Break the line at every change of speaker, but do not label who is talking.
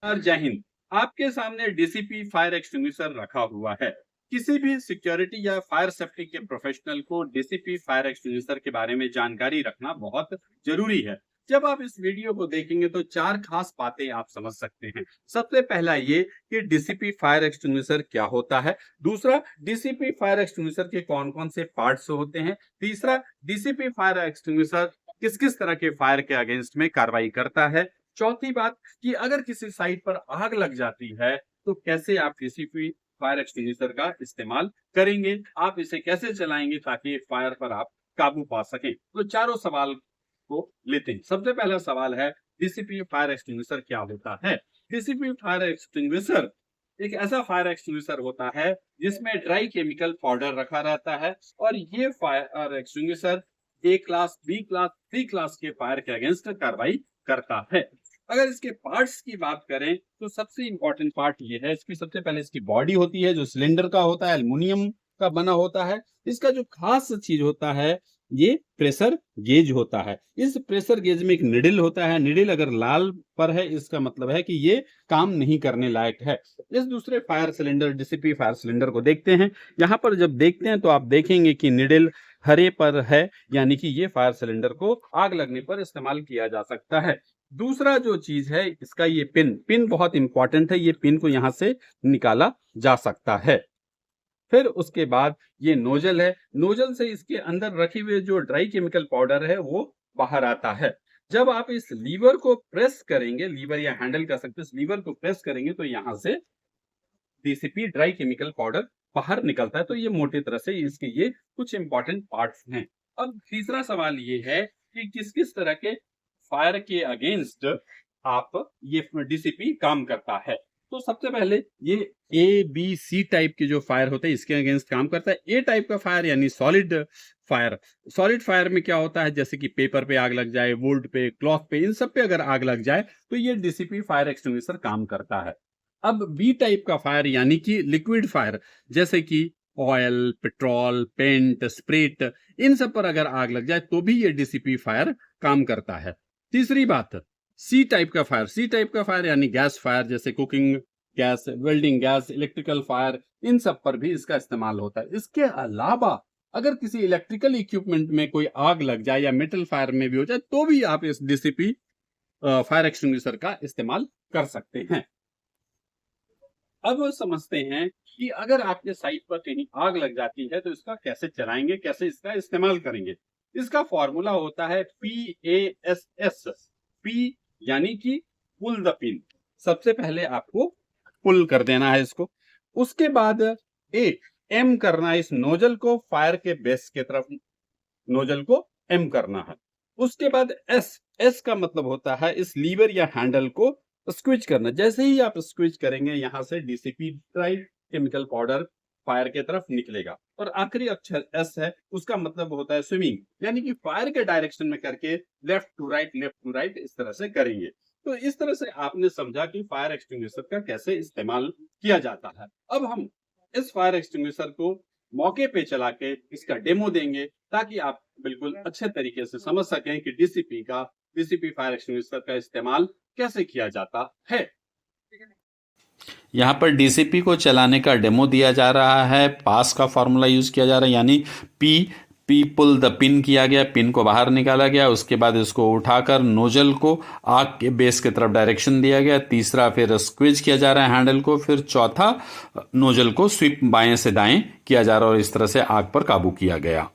और जय हिंद। आपके सामने डीसीपी फायर एक्सटिंग्विशर रखा हुआ है। किसी भी सिक्योरिटी या फायर सेफ्टी के प्रोफेशनल को डीसीपी फायर एक्सटिंग्विशर के बारे में जानकारी रखना बहुत जरूरी है। जब आप इस वीडियो को देखेंगे तो चार खास बातें आप समझ सकते हैं। सबसे पहला ये कि डीसीपी फायर एक्सटिंग्विशर क्या होता है। दूसरा, डीसीपी फायर एक्सटिंग्विशर के कौन कौन से पार्ट्स होते हैं। तीसरा, डीसीपी फायर एक्सटिंग्विशर किस किस तरह के फायर के अगेंस्ट में कार्रवाई करता है। चौथी बात कि अगर किसी साइट पर आग लग जाती है तो कैसे आप डीसीपी फायर एक्सटिंग्विशर का इस्तेमाल करेंगे, आप इसे कैसे चलाएंगे ताकि फायर पर आप काबू पा सकें। तो चारों सवाल को लेते हैं। सबसे पहला सवाल है, डीसीपी फायर एक्सटिंग्विशर क्या होता है। डीसीपी फायर एक्सटिंग्विशर एक ऐसा फायर एक्सटिंग्विशर होता है जिसमें ड्राई केमिकल पाउडर रखा रहता है और ये फायर एक्सटिंग्विशर ए क्लास, बी क्लास, सी क्लास के फायर के अगेंस्ट कार्रवाई करता है। अगर इसके पार्ट्स की बात करें तो सबसे इंपॉर्टेंट पार्ट ये है, इसकी सबसे पहले इसकी बॉडी होती है जो सिलेंडर का होता है, एल्युमिनियम का बना होता है। इसका जो खास चीज होता है ये प्रेशर गेज होता है। इस प्रेशर गेज में एक निडिल होता है। निडिल अगर लाल पर है इसका मतलब है कि ये काम नहीं करने लायक है। इस दूसरे fire cylinder, DCP fire cylinder को देखते हैं। यहाँ पर जब देखते हैं तो आप देखेंगे कि निडिल हरे पर है, यानी कि ये फायर सिलेंडर को आग लगने पर इस्तेमाल किया जा सकता है। दूसरा जो चीज है इसका ये पिन बहुत इंपॉर्टेंट है। ये पिन को यहां से निकाला जा सकता है। फिर उसके बाद ये नोजल है। नोजल से इसके अंदर रखे हुए जो ड्राई केमिकल पाउडर है वो बाहर आता है। जब आप इस लीवर को प्रेस करेंगे, लीवर या हैंडल कर सकते हैं, इस लीवर को प्रेस करेंगे तो यहां से डीसीपी ड्राई केमिकल पाउडर बाहर निकलता है। तो ये मोटे तरह से इसके ये कुछ इंपॉर्टेंट पार्ट्स हैं। अब तीसरा सवाल ये है कि किस किस तरह के फायर के अगेंस्ट आप ये डीसीपी काम करता है। तो सबसे पहले ये ए बी सी टाइप के जो फायर होते हैं इसके अगेंस्ट काम करता है। ए टाइप का फायर यानी सॉलिड फायर। सॉलिड फायर में क्या होता है, जैसे कि पेपर पे आग लग जाए, वुड पे, क्लॉथ पे, इन सब पे अगर आग लग जाए तो ये डीसीपी फायर एक्सटिंग्विशर काम करता है। अब बी टाइप का फायर यानी कि लिक्विड फायर, जैसे कि ऑयल, पेट्रोल, पेंट, स्प्रिट, इन सब पर अगर आग लग जाए तो भी ये डीसीपी फायर काम करता है। तीसरी बात, सी टाइप का फायर। सी टाइप का फायर यानी गैस फायर, जैसे cooking gas, welding gas, electrical fire, इन सब पर भी इसका इस्तेमाल होता है। इसके अलावा अगर किसी इलेक्ट्रिकल इक्विपमेंट में कोई आग लग जाए या मेटल फायर में भी हो जाए तो भी आप इस डीसीपी फायर एक्सटिंग्विशर का इस्तेमाल कर सकते हैं। अब समझते हैं कि अगर आपके साइट पर कहीं आग लग जाती है तो इसका कैसे चलाएंगे, कैसे इसका इस्तेमाल करेंगे। इसका फॉर्मूला होता है PASS। P यानी कि पुल द पिन। सबसे पहले आपको पुल कर देना है इसको। उसके बाद एम करना है इस नोजल को फायर के बेस के तरफ, नोजल को एम करना है। उसके बाद एस का मतलब होता है इस लीवर या हैंडल को स्क्विच करना। जैसे ही आप स्क्विच करेंगे यहां से DCP dry chemical powder fire के तरफ निकलेगा। और आखिरी अक्षर एस है, उसका मतलब होता है स्विमिंग, यानी कि फायर के डायरेक्शन में करके left to right, left to right, इस तरह से करेंगे। तो इस तरह से आपने समझा कि फायर एक्सटिंग्विशर का कैसे इस्तेमाल किया जाता है। अब हम इस फायर एक्सटिंग्विशर को मौके पे चला के इसका डेमो देंगे ताकि आप बिल्कुल अच्छे तरीके से समझ सकें कि डीसीपी फायर एक्सटिंग्विशर का इस्तेमाल कैसे किया जाता है।
यहाँ पर डीसीपी को चलाने का डेमो दिया जा रहा है। पास का फॉर्मूला यूज किया जा रहा है, यानी पी पुल द पिन किया गया, पिन को बाहर निकाला गया। उसके बाद इसको उठाकर नोजल को आग के बेस की तरफ डायरेक्शन दिया गया। तीसरा फिर स्क्विज किया जा रहा है हैंडल को। फिर चौथा नोजल को स्वीप बाएं से दाएं किया जा रहा है और इस तरह से आग पर काबू किया गया।